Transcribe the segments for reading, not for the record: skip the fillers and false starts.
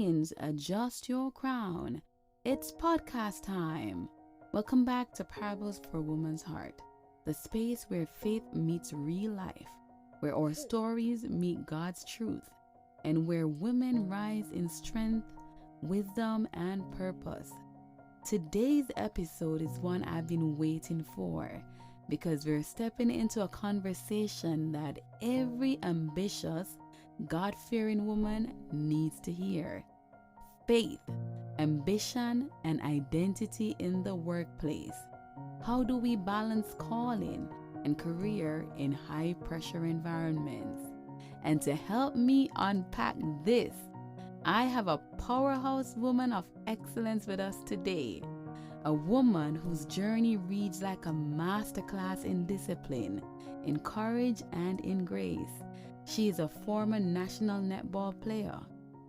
Queens, adjust your crown. It's podcast time. Welcome back to Parables for a Woman's Heart, the space where faith meets real life, where our stories meet God's truth, and where women rise in strength, wisdom, and purpose. Today's episode is one I've been waiting for because we're stepping into a conversation that every ambitious, God-fearing woman needs to hear. Faith, ambition, and identity in the workplace. How do we balance calling and career in high-pressure environments? And to help me unpack this, I have a powerhouse woman of excellence with us today. A woman whose journey reads like a masterclass in discipline, in courage, and in grace. She is a former national netball player,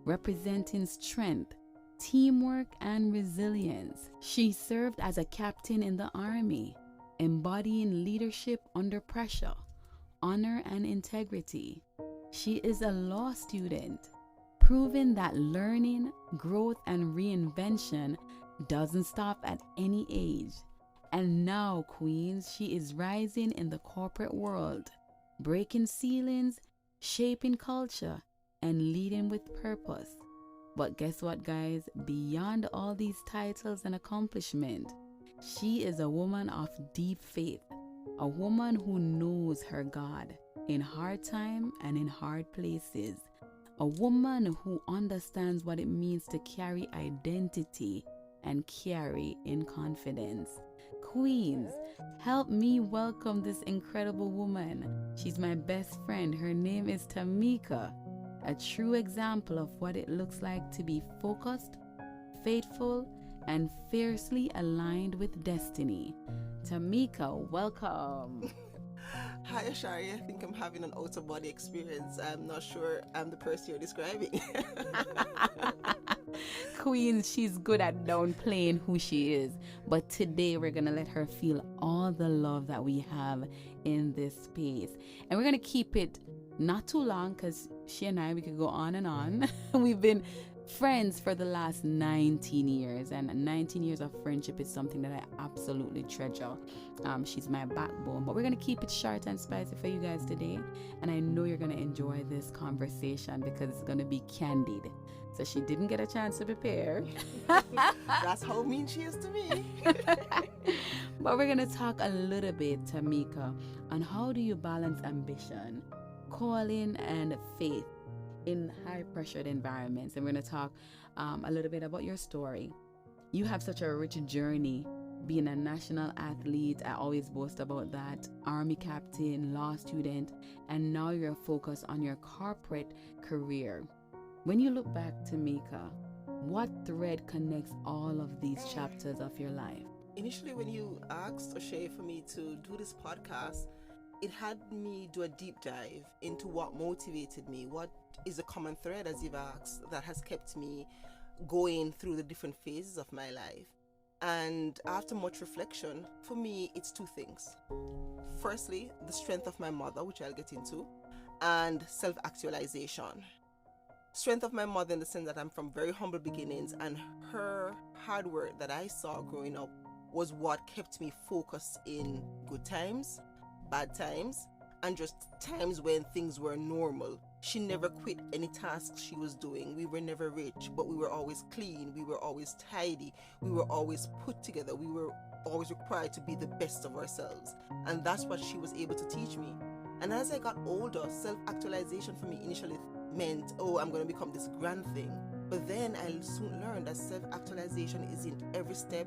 representing strength, teamwork, and resilience. She served as a captain in the Army, embodying leadership under pressure, honor, and integrity. She is a law student, proving that learning, growth, and reinvention doesn't stop at any age. And now, Queens, she is rising in the corporate world, breaking ceilings, shaping culture, and leading with purpose. But guess what, guys? Beyond all these titles and accomplishment, she is a woman of deep faith, a woman who knows her God in hard time and in hard places, a woman who understands what it means to carry identity and carry in confidence. Queens, help me welcome this incredible woman. She's my best friend. Her name is Tameka, a true example of what it looks like to be focused, faithful, and fiercely aligned with destiny. Tameka, welcome. Hi, Osharae. I think I'm having an out-of-body experience. I'm not sure I'm the person you're describing. Queen, she's good at downplaying who she is, but today we're gonna let her feel all the love that we have in this space, and we're gonna keep it not too long because she and I, we could go on and on. We've been friends for the last 19 years, and 19 years of friendship is something that I absolutely treasure. She's my backbone, but we're gonna keep it short and spicy for you guys today, and I know you're gonna enjoy this conversation because it's gonna be candid. So she didn't get a chance to prepare. That's how mean she is to me. But we're gonna talk a little bit, Tameka, on how do you balance ambition, calling, and faith in high-pressured environments. And we're going to talk a little bit about your story. You have such a rich journey being a national athlete. I always boast about that. Army captain, law student, and now you're focused on your corporate career. When you look back, Tameka, what thread connects all of these chapters of your life? Initially, when you asked Osharae for me to do this podcast, it had me do a deep dive into what motivated me, what is a common thread, as you've asked, that has kept me going through the different phases of my life. And after much reflection, for me, it's two things. Firstly, the strength of my mother, which I'll get into, and self-actualization. Strength of my mother in the sense that I'm from very humble beginnings, and her hard work that I saw growing up was what kept me focused in good times, bad times, and just times when things were normal. She never quit any tasks she was doing. We were never rich, but we were always clean. We were always tidy. We were always put together. We were always required to be the best of ourselves. And that's what she was able to teach me. And as I got older, self-actualization for me initially meant, I'm going to become this grand thing. But then I soon learned that self-actualization is in every step,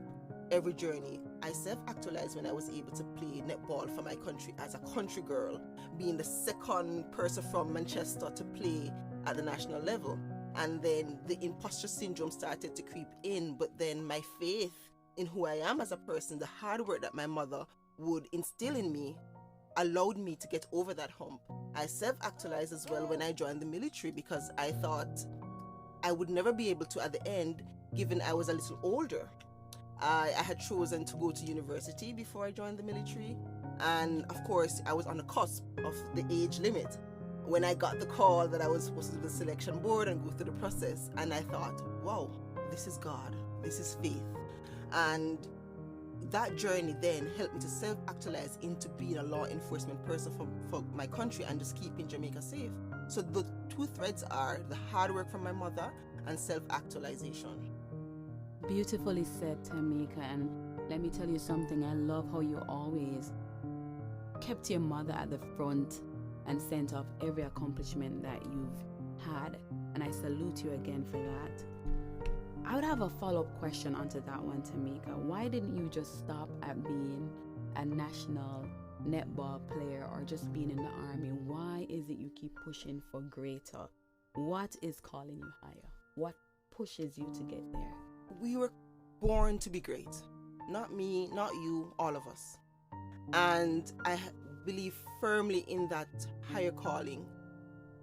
every journey. I self-actualized when I was able to play netball for my country as a country girl, being the second person from Manchester to play at the national level. And then the imposter syndrome started to creep in, but then my faith in who I am as a person, the hard work that my mother would instill in me, allowed me to get over that hump. I self-actualized as well when I joined the military because I thought I would never be able to at the end, given I was a little older. I had chosen to go to university before I joined the military, and of course I was on the cusp of the age limit. when I got the call that I was supposed to do the selection board and go through the process, and I thought, wow, this is God, this is faith. And that journey then helped me to self-actualize into being a law enforcement person for my country and just keeping Jamaica safe. So the two threads are the hard work from my mother and self-actualization. Beautifully said, Tameka. And let me tell you something. I love how you always kept your mother at the front and center of every accomplishment that you've had. And I salute you again for that. I would have a follow-up question onto that one, Tameka. Why didn't you just stop at being a national netball player or just being in the army? Why is it you keep pushing for greater? What is calling you higher? What pushes you to get there? We were born to be great. Not me, not you, all of us. And I believe firmly in that higher calling.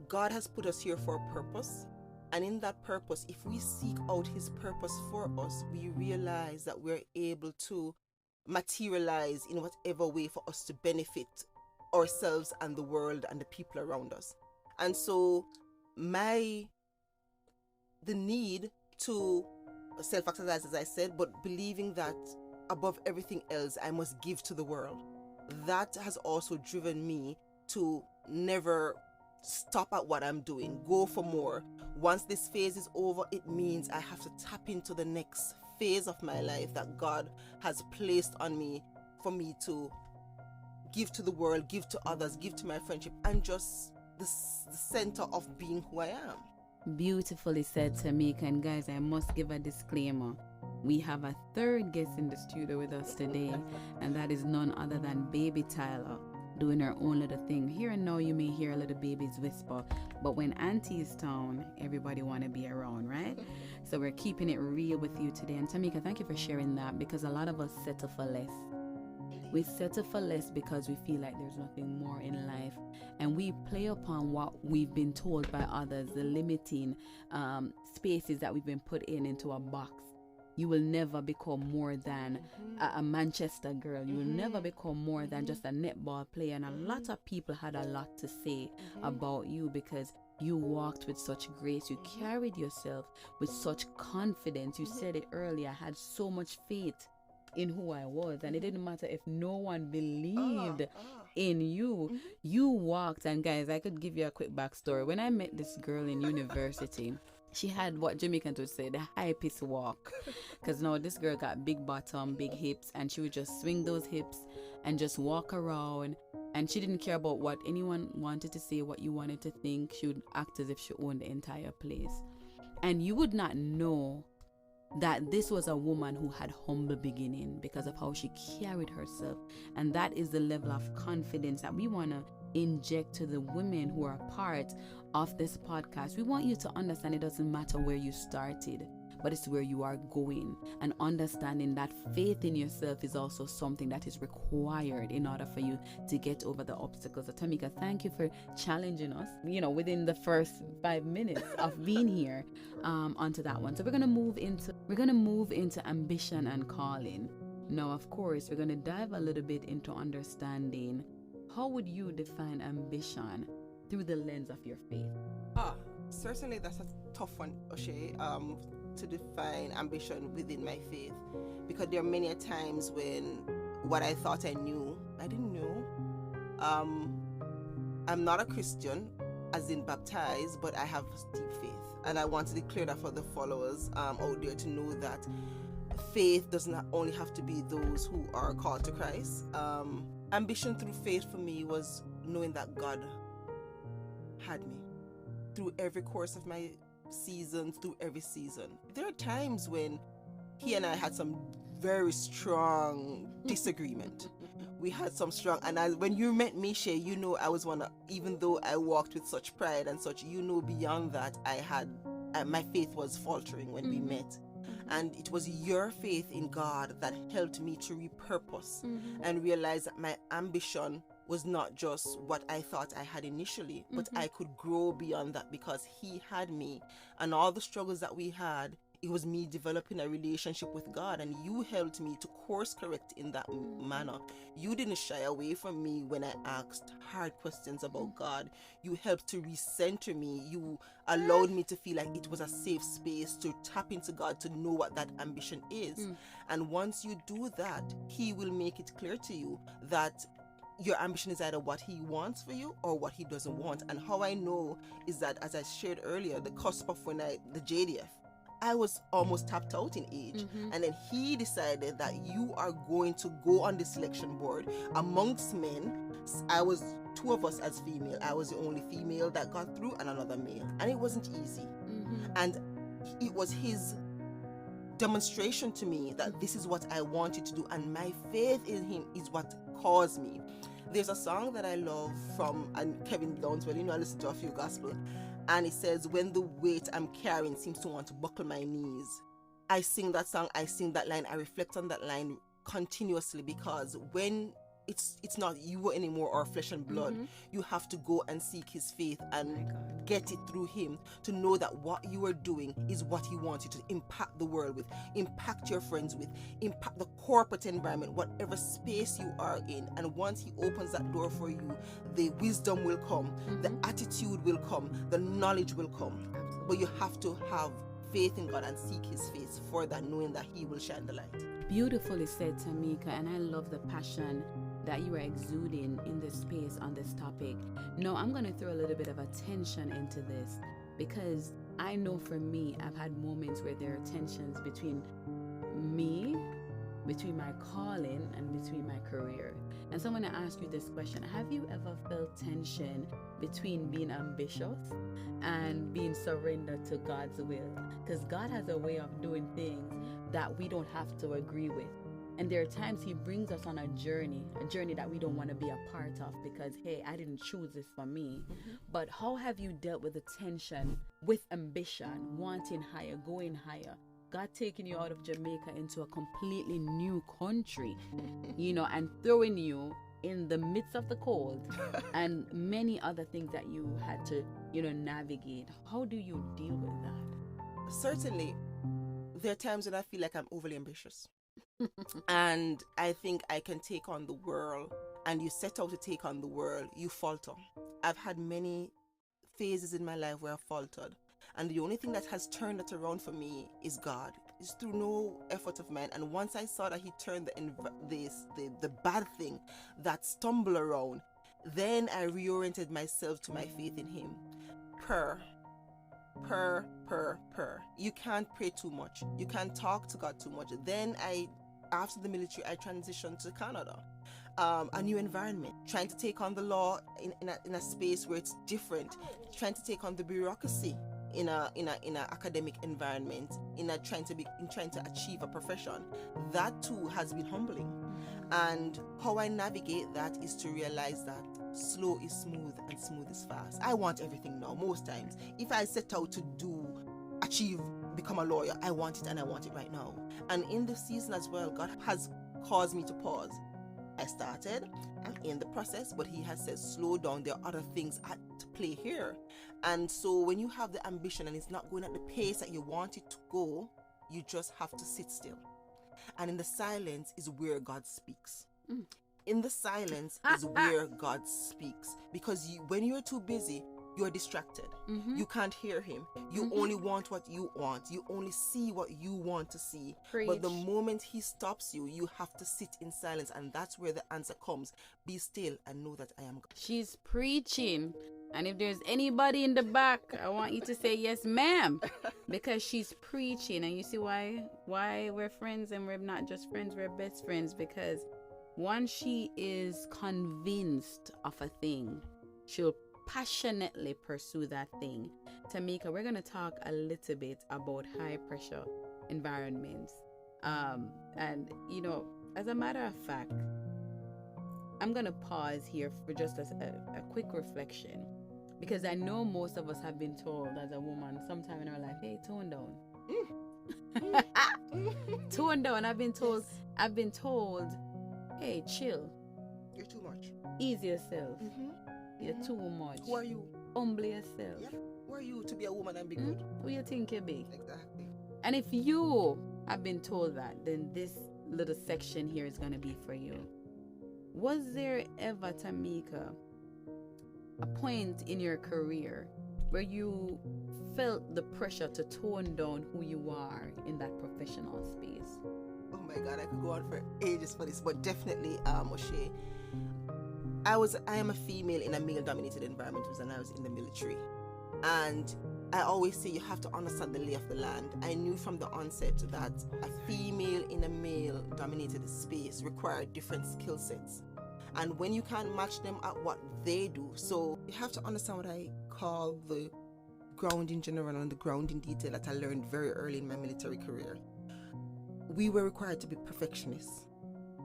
God has put us here for a purpose. And in that purpose, if we seek out his purpose for us, we realize that we're able to materialize in whatever way for us to benefit ourselves and the world and the people around us. And so the need to self-actualize, as I said, but believing that above everything else, I must give to the world. That has also driven me to never stop at what I'm doing, go for more. Once this phase is over, it means I have to tap into the next phase of my life that God has placed on me for me to give to the world, give to others, give to my friendship, and just the center of being who I am. Beautifully said, Tameka. And guys, I must give a disclaimer. We have a third guest in the studio with us today, and that is none other than Baby Tyler, doing her own little thing. Here and now you may hear a little baby's whisper, but when Auntie is down, everybody want to be around, right? So we're keeping it real with you today. And Tameka, thank you for sharing that, because a lot of us settle for less. We settle for less because we feel like there's nothing more in life, and we play upon what we've been told by others, the limiting spaces that we've been put into a box. You will never become more than a Manchester girl. You will never become more than just a netball player. And a lot of people had a lot to say about you because you walked with such grace. You carried yourself with such confidence. You said it earlier, I had so much faith in who I was, and it didn't matter if no one believed in you. You walked. And guys, I could give you a quick backstory. When I met this girl in university, she had what Jamaicans would say, the hypest walk. Because now this girl got big bottom, big hips, and she would just swing those hips and just walk around. And she didn't care about what anyone wanted to say, what you wanted to think. She would act as if she owned the entire place. And you would not know that this was a woman who had humble beginning because of how she carried herself. And that is the level of confidence that we want to inject to the women who are part of this podcast. We want you to understand it doesn't matter where you started, but it's where you are going, and understanding that faith in yourself is also something that is required in order for you to get over the obstacles. So Tameka, thank you for challenging us, within the first 5 minutes of being here onto that one. So we're going to move into ambition and calling. Now, of course, we're going to dive a little bit into understanding how would you define ambition through the lens of your faith? Certainly that's a tough one, Osharae, to define ambition within my faith, because there are many times when what I thought I knew, I didn't know. I'm not a Christian, as in baptized, but I have deep faith, and I want to declare that for the followers out there to know that faith does not only have to be those who are called to Christ. Ambition through faith for me was knowing that God had me through every course of my seasons, through every season. There are times when he and I had some very strong disagreement. We had some strong, and when you met me, Shay, I was even though I walked with such pride and such, beyond that, my faith was faltering when we met. And it was your faith in God that helped me to repurpose and realize that my ambition was not just what I thought I had initially, but I could grow beyond that because he had me. And all the struggles that we had, it was me developing a relationship with God, and you helped me to course correct in that manner. You didn't shy away from me when I asked hard questions about God. You helped to recenter me. You allowed me to feel like it was a safe space to tap into God, to know what that ambition is. And once you do that, He will make it clear to you that your ambition is either what He wants for you or what He doesn't want. And how I know is that, as I shared earlier, the cusp of the JDF, I was almost tapped out in age. And then He decided that you are going to go on the selection board amongst men. I was two of us as female. I was the only female that got through, and another male. And it wasn't easy. And it was His demonstration to me that this is what I want you to do. And my faith in Him is what caused me. There's a song that I love from Kevin Downswell. I listen to a few gospel, and it says, when the weight I'm carrying seems to want to buckle my knees. I sing that song, I sing that line, I reflect on that line continuously, because when it's not you anymore or flesh and blood, you have to go and seek His faith and get it through Him, to know that what you are doing is what He wants you to impact the world with, impact your friends with, impact the corporate environment, whatever space you are in. And once He opens that door for you, the wisdom will come, the attitude will come, the knowledge will come. But you have to have faith in God and seek His face for that, knowing that He will shine the light. Beautifully said, Tameka, and I love the passion that you are exuding in this space on this topic. No, I'm going to throw a little bit of attention into this, because I know for me, I've had moments where there are tensions between me, between my calling, and between my career. And so I'm going to ask you this question. Have you ever felt tension between being ambitious and being surrendered to God's will? Because God has a way of doing things that we don't have to agree with. And there are times He brings us on a journey that we don't want to be a part of, because, hey, I didn't choose this for me. But how have you dealt with the tension with ambition, wanting higher, going higher? God taking you out of Jamaica into a completely new country, and throwing you in the midst of the cold and many other things that you had to, navigate. How do you deal with that? Certainly, there are times when I feel like I'm overly ambitious. And I think I can take on the world, and you set out to take on the world, you falter. I've had many phases in my life where I faltered, and the only thing that has turned it around for me is God. It's through no effort of mine. And once I saw that He turned the bad thing, that stumble around, then I reoriented myself to my faith in Him. Prayer. You can't pray too much. You can't talk to God too much. Then after the military, I transitioned to Canada. A new environment, trying to take on the law in a space where it's different, trying to take on the bureaucracy in a academic environment, trying to achieve a profession. That too has been humbling. And how I navigate that is to realize that slow is smooth and smooth is fast. I want everything now. Most times, if I set out to become a lawyer, I want it, and I want it right now. And in this season as well, God has caused me to pause. I started, I'm in the process, but He has said, slow down. There are other things at play here. And so when you have the ambition and it's not going at the pace that you want it to go, you just have to sit still. And in the silence is where God speaks. In the silence is where God speaks. Because when you're too busy, you're distracted. You can't hear Him. You only want what you want. You only see what you want to see. Preach. But the moment He stops you, you have to sit in silence. And that's where the answer comes. Be still and know that I am God. She's preaching. And if there's anybody in the back, I want you to say yes, ma'am. Because she's preaching. And you see why we're friends, and we're not just friends, we're best friends. Because once she is convinced of a thing, she'll passionately pursue that thing. Tameka, we're going to talk a little bit about high pressure environments. And, as a matter of fact, I'm going to pause here for just a quick reflection, because I know most of us have been told as a woman sometime in our life, hey, tone down. Tone down. I've been told, hey, chill. You're too much. Ease yourself. You're too much. Who are you? Humble yourself. Yeah. Who are you to be a woman and be good? Who you think you be? Exactly. And if you have been told that, then this little section here is going to be for you. Was there ever, Tameka, a point in your career where you felt the pressure to tone down who you are in that professional space? Oh my God, I could go on for ages for this, but definitely, Osharae, I am a female in a male-dominated environment when I was in the military, and I always say you have to understand the lay of the land. I knew from the onset that a female in a male-dominated space required different skill sets, and when you can't match them at what they do, so you have to understand what I call the ground in general and the ground in detail that I learned very early in my military career. We were required to be perfectionists.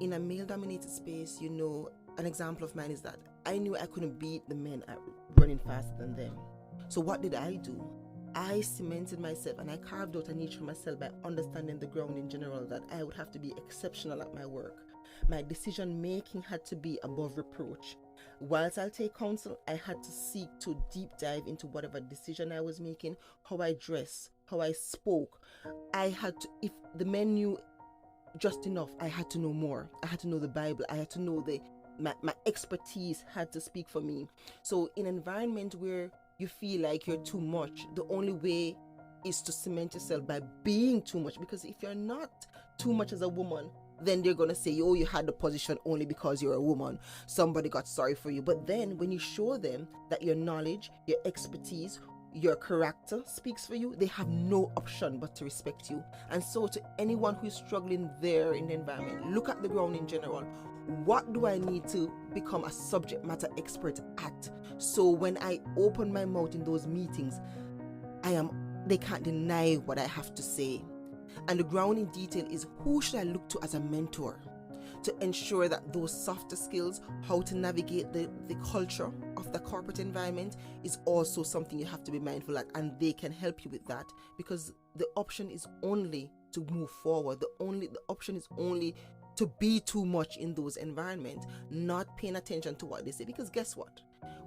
In a male-dominated space, you know, an example of mine is that I knew I couldn't beat the men at running faster than them. So what did I do? I cemented myself and I carved out a niche for myself by understanding the ground in general, that I would have to be exceptional at my work. My decision making had to be above reproach. Whilst I'll take counsel, I had to seek to deep dive into whatever decision I was making, how I dressed, how I spoke. I had to, if the men knew just enough, I had to know more. I had to know the Bible. I had to know my expertise had to speak for me. So in an environment where you feel like you're too much, the only way is to cement yourself by being too much. Because if you're not too much as a woman, then they're going to say, oh, you had the position only because you're a woman. Somebody got sorry for you. But then when you show them that your knowledge, your expertise, your character speaks for you, they have no option but to respect you. And so to anyone who is struggling there in the environment, look at the ground in general. What do I need to become a subject matter expert at? So when I open my mouth in those meetings, they can't deny what I have to say. And the ground in detail is, who should I look to as a mentor to ensure that those softer skills, how to navigate the culture of the corporate environment, is also something you have to be mindful at, and they can help you with that, because the option is only to move forward. The option is only to be too much in those environments, not paying attention to what they say, because guess what?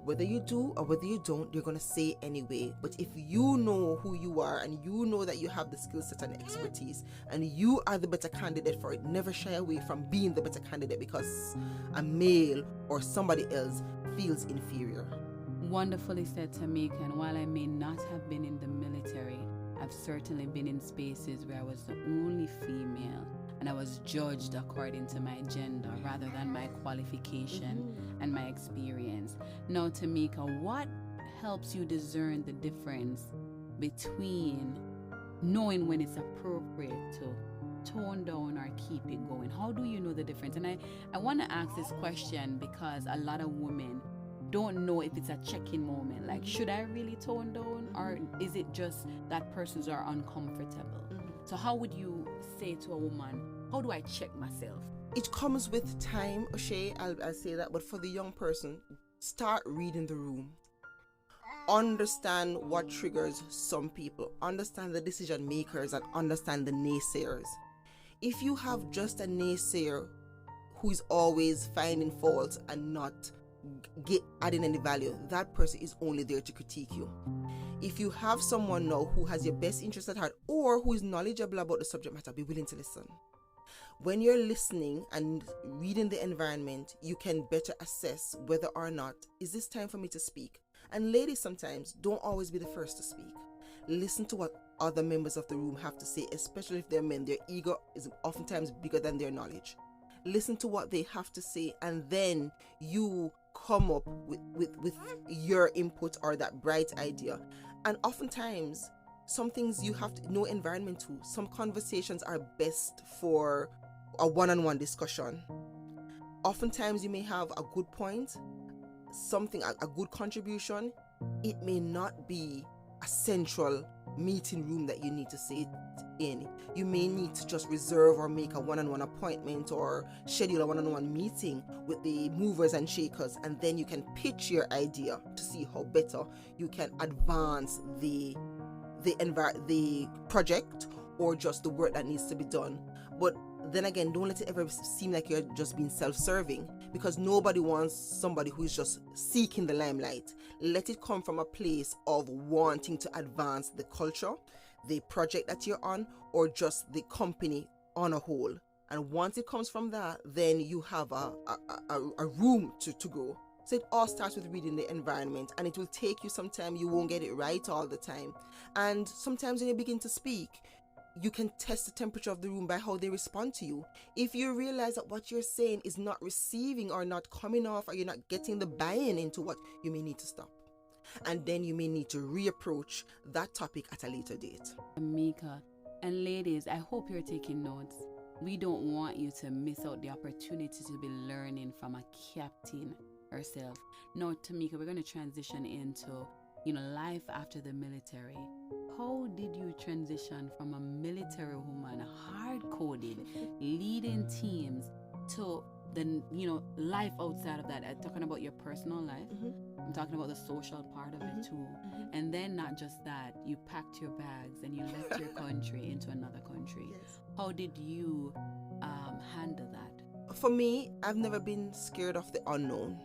Whether you do or whether you don't, you're going to say anyway. But if you know who you are and you know that you have the skill set and expertise and you are the better candidate for it, never shy away from being the better candidate because a male or somebody else feels inferior. Wonderfully said, Tameka. And while I may not have been in the military, I've certainly been in spaces where I was the only female and I was judged according to my gender rather than my qualification and my experience. Now, Tameka, what helps you discern the difference between knowing when it's appropriate to tone down or keep it going? How do you know the difference? And I want to ask this question because a lot of women don't know if it's a check-in moment. Like, should I really tone down, or is it just that persons are uncomfortable? So how would you say to a woman, how do I check myself? It comes with time, Osharae, I'll say that. But for the young person, start reading the room. Understand what triggers some people. Understand the decision makers and understand the naysayers. If you have just a naysayer who is always finding faults and not adding any value, that person is only there to critique you. If you have someone now who has your best interest at heart or who is knowledgeable about the subject matter, be willing to listen. When you're listening and reading the environment, you can better assess whether or not, is this time for me to speak? And ladies, sometimes don't always be the first to speak. Listen to what other members of the room have to say, especially if they're men. Their ego is oftentimes bigger than their knowledge. Listen to what they have to say, and then you come up with your input or that bright idea. And oftentimes, some things you have to know environment too. Some conversations are best for a one-on-one discussion. Oftentimes, you may have a good point, a good contribution. It may not be a central meeting room that you need to say it in. You may need to just reserve or make a one-on-one appointment or schedule a one-on-one meeting with the movers and shakers, and then you can pitch your idea to see how better you can advance the project or just the work that needs to be done. But then again, don't let it ever seem like you're just being self-serving, because nobody wants somebody who is just seeking the limelight. Let it come from a place of wanting to advance the culture, the project that you're on or just the company on a whole. And once it comes from that, then you have a room to grow. So it all starts with reading the environment, and it will take you some time. You won't get it right all the time. And sometimes when you begin to speak, you can test the temperature of the room by how they respond to you. If you realize that what you're saying is not receiving or not coming off, or you're not getting the buy-in into what, you may need to stop. And then you may need to reapproach that topic at a later date. Tameka, and ladies, I hope you're taking notes. We don't want you to miss out the opportunity to be learning from a captain herself. Now, Tameka, we're going to transition into, life after the military. How did you transition from a military woman, hard-coded, leading teams, to the, life outside of that? I'm talking about your personal life. I'm talking about the social part of it too. And then not just that, you packed your bags and you left your country into another country. Yes. How did you handle that? For me, I've never been scared of the unknown.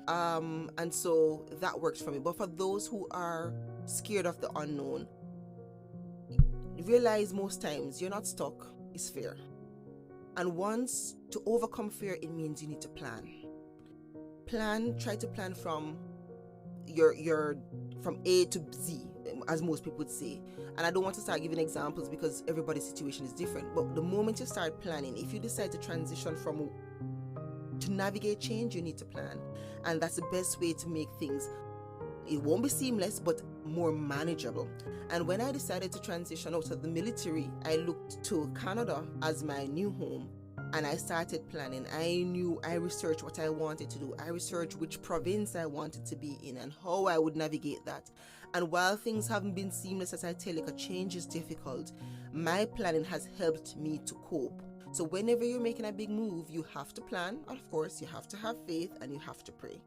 And so that works for me. But for those who are scared of the unknown, realize most times you're not stuck, it's fear. And once to overcome fear, it means you need to plan. Try to plan from your from A to Z, as most people would say. And I don't want to start giving examples because everybody's situation is different. But the moment you start planning, if you decide to transition to navigate change, you need to plan. And that's the best way to make things, it won't be seamless, but more manageable. And when I decided to transition out of the military, I looked to Canada as my new home. And I started planning. I researched what I wanted to do. I researched which province I wanted to be in and how I would navigate that. And while things haven't been seamless, as I tell you, change is difficult, my planning has helped me to cope. So whenever you're making a big move, you have to plan. Of course, you have to have faith and you have to pray.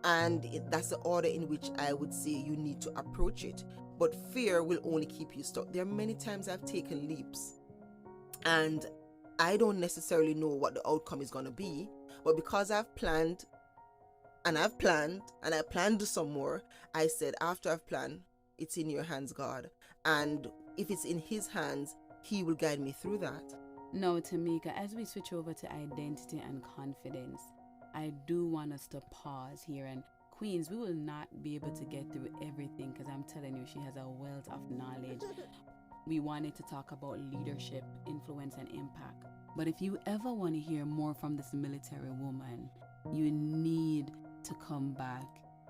And that's the order in which I would say you need to approach it. But fear will only keep you stuck. There are many times I've taken leaps and I don't necessarily know what the outcome is going to be, but because I've planned and I planned some more, I said, after I've planned, it's in your hands, God. And if it's in His hands, He will guide me through that. Now, Tameka, as we switch over to identity and confidence, I do want us to pause here. And Queens, we will not be able to get through everything because I'm telling you, she has a wealth of knowledge. We wanted to talk about leadership, influence, and impact. But if you ever want to hear more from this military woman, you need to come back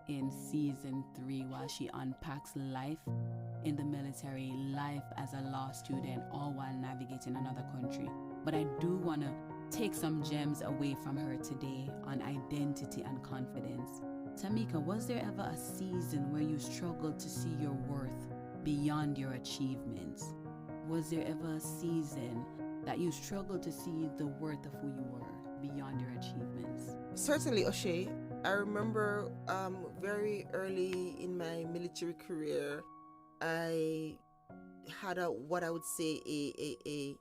in season 3 while she unpacks life in the military, life as a law student, all while navigating another country. But I do want to take some gems away from her today on identity and confidence. Tameka, was there ever a season where you struggled to see your worth beyond your achievements? Was there ever a season that you struggled to see the worth of who you were beyond your achievements? Certainly, Osharae. I remember very early in my military career, I had what I would say a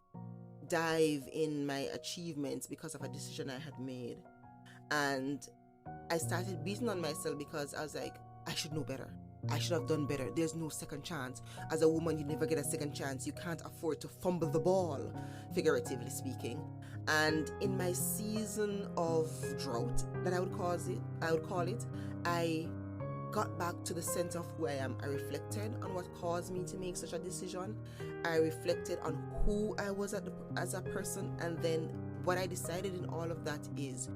dive in my achievements because of a decision I had made. And I started beating on myself because I was like, I should know better. I should have done better. There's no second chance. As a woman, you never get a second chance. You can't afford to fumble the ball, figuratively speaking. And in my season of drought, that I would call it, I got back to the center of who I am. I reflected on what caused me to make such a decision. I reflected on who I was as a person. And then what I decided in all of that is,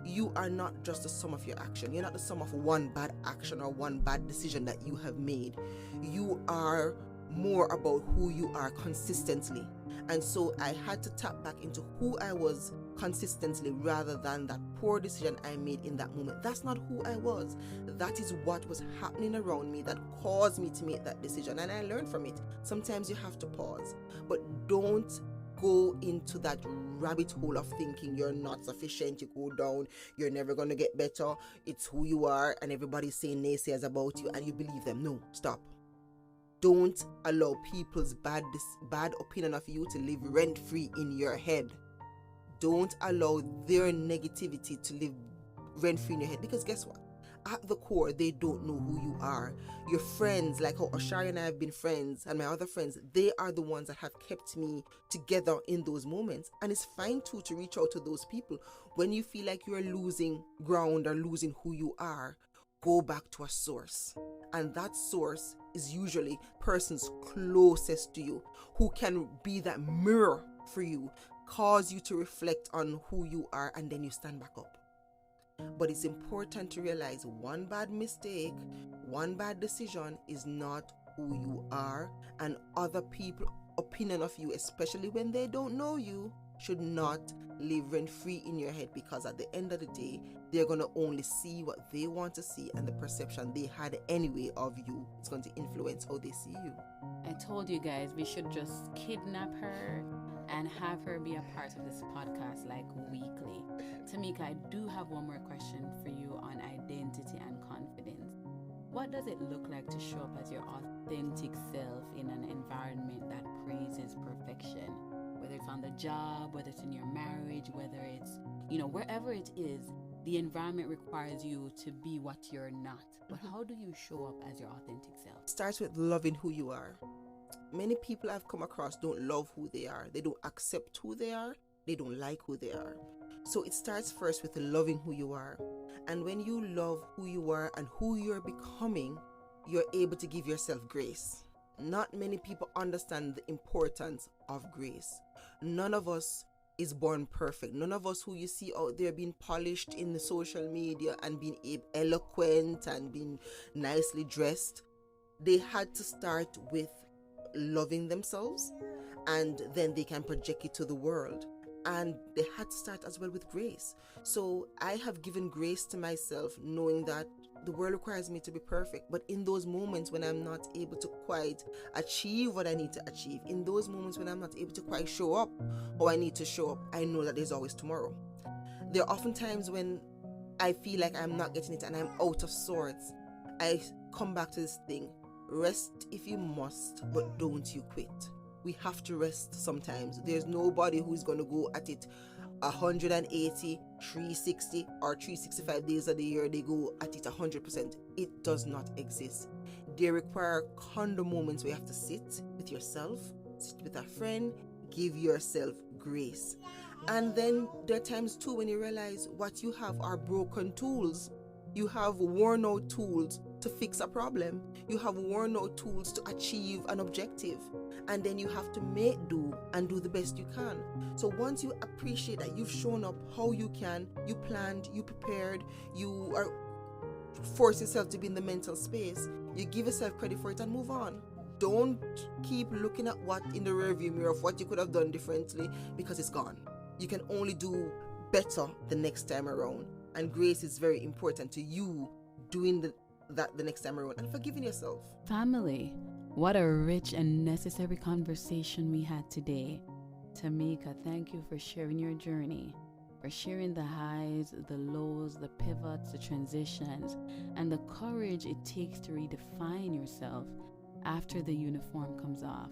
you are not just the sum of your action. You're not the sum of one bad action or one bad decision that you have made. You are more about who you are consistently. And so I had to tap back into who I was consistently rather than that poor decision I made in that moment. That's not who I was. That is what was happening around me that caused me to make that decision. And I learned from it. Sometimes you have to pause, but don't go into that rabbit hole of thinking you're not sufficient, you go down, you're never going to get better, it's who you are, and everybody's saying naysayers about you, and you believe them. No, stop. Don't allow people's bad opinion of you to live rent-free in your head. Don't allow their negativity to live rent-free in your head, because guess what? at the core, they don't know who you are. Your friends, like how Osharae and I have been friends, and my other friends, they are the ones that have kept me together in those moments. And it's fine too to reach out to those people. When you feel like you're losing ground or losing who you are, go back to a source. And that source is usually persons closest to you who can be that mirror for you, cause you to reflect on who you are, and then you stand back up. But it's important to realize one bad mistake, one bad decision is not who you are, and other people's opinion of you, especially when they don't know you, should not live rent free in your head, because at the end of the day, they're going to only see what they want to see, and the perception they had anyway of you is going to influence how they see you. I told you guys we should just kidnap her and have her be a part of this podcast like weekly. Tameka, I do have one more question for you on identity and confidence. What does it look like to show up as your authentic self in an environment that praises perfection? Whether it's on the job, whether it's in your marriage, whether it's, wherever it is, the environment requires you to be what you're not. But how do you show up as your authentic self? It starts with loving who you are. Many people I've come across don't love who they are. They don't accept who they are. They don't like who they are. So it starts first with loving who you are. And when you love who you are and who you're becoming, you're able to give yourself grace. Not many people understand the importance of grace. None of us is born perfect. None of us who you see out there being polished in the social media and being eloquent and being nicely dressed, they had to start with loving themselves, and then they can project it to the world. And they had to start as well with grace. So I have given grace to myself, knowing that the world requires me to be perfect. But in those moments when I'm not able to quite achieve what I need to achieve, in those moments when I'm not able to quite show up how I need to show up, I know that there's always tomorrow. There are often times when I feel like I'm not getting it and I'm out of sorts. I come back to this thing: rest if you must, but don't you quit. We have to rest sometimes. There's nobody who's going to go at it 180, 360, or 365 days of the year. They go at it 100%. It does not exist. They require condom moments where you have to sit with yourself, sit with a friend, give yourself grace. And then there are times too when you realize what you have are broken tools. You have worn out tools to fix a problem. You have worn out tools to achieve an objective. And then you have to make do and do the best you can. So once you appreciate that you've shown up how you can, you planned, you prepared, you are force yourself to be in the mental space, you give yourself credit for it and move on. Don't keep looking at what in the rearview mirror of what you could have done differently, because it's gone. You can only do better the next time around. And grace is very important to you doing that the next time around, and forgiving yourself. Family, what a rich and necessary conversation we had today. Tameka, thank you for sharing your journey, for sharing the highs, the lows, the pivots, the transitions, and the courage it takes to redefine yourself after the uniform comes off.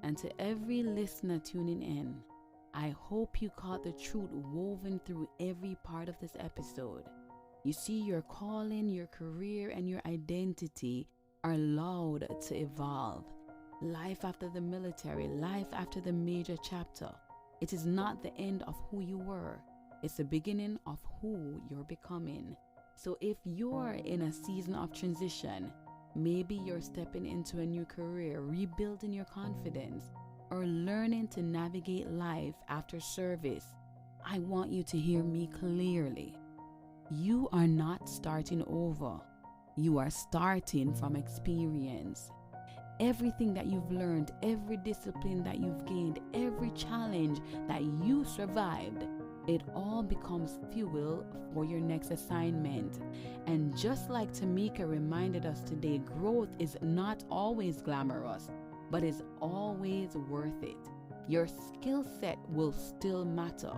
And to every listener tuning in, I hope you caught the truth woven through every part of this episode. You see, your calling, your career, and your identity are allowed to evolve. Life after the military, life after the major chapter. It is not the end of who you were. It's the beginning of who you're becoming. So if you're in a season of transition, maybe you're stepping into a new career, rebuilding your confidence, or learning to navigate life after service, I want you to hear me clearly. You are not starting over. You are starting from experience. Everything that you've learned, every discipline that you've gained, every challenge that you survived, it all becomes fuel for your next assignment. And just like Tameka reminded us today, growth is not always glamorous, but is always worth it. Your skill set will still matter.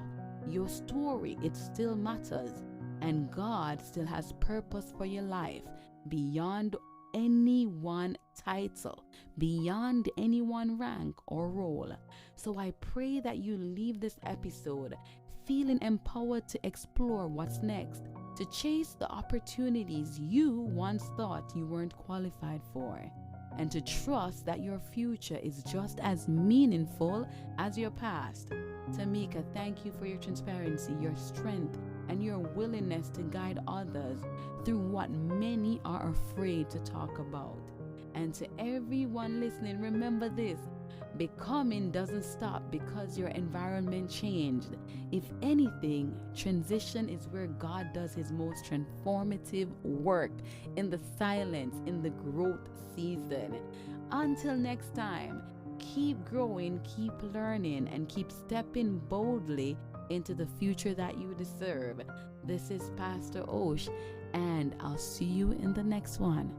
Your story, it still matters. And God still has purpose for your life beyond any one title, beyond any one rank or role. So I pray that you leave this episode feeling empowered to explore what's next, to chase the opportunities you once thought you weren't qualified for, and to trust that your future is just as meaningful as your past. Tameka, thank you for your transparency, your strength, and your willingness to guide others through what many are afraid to talk about. And to everyone listening, remember this: becoming doesn't stop because your environment changed. If anything, transition is where God does his most transformative work, in the silence, in the growth season. Until next time, keep growing, keep learning, and keep stepping boldly into the future that you deserve. This is Pastor Osh, and I'll see you in the next one.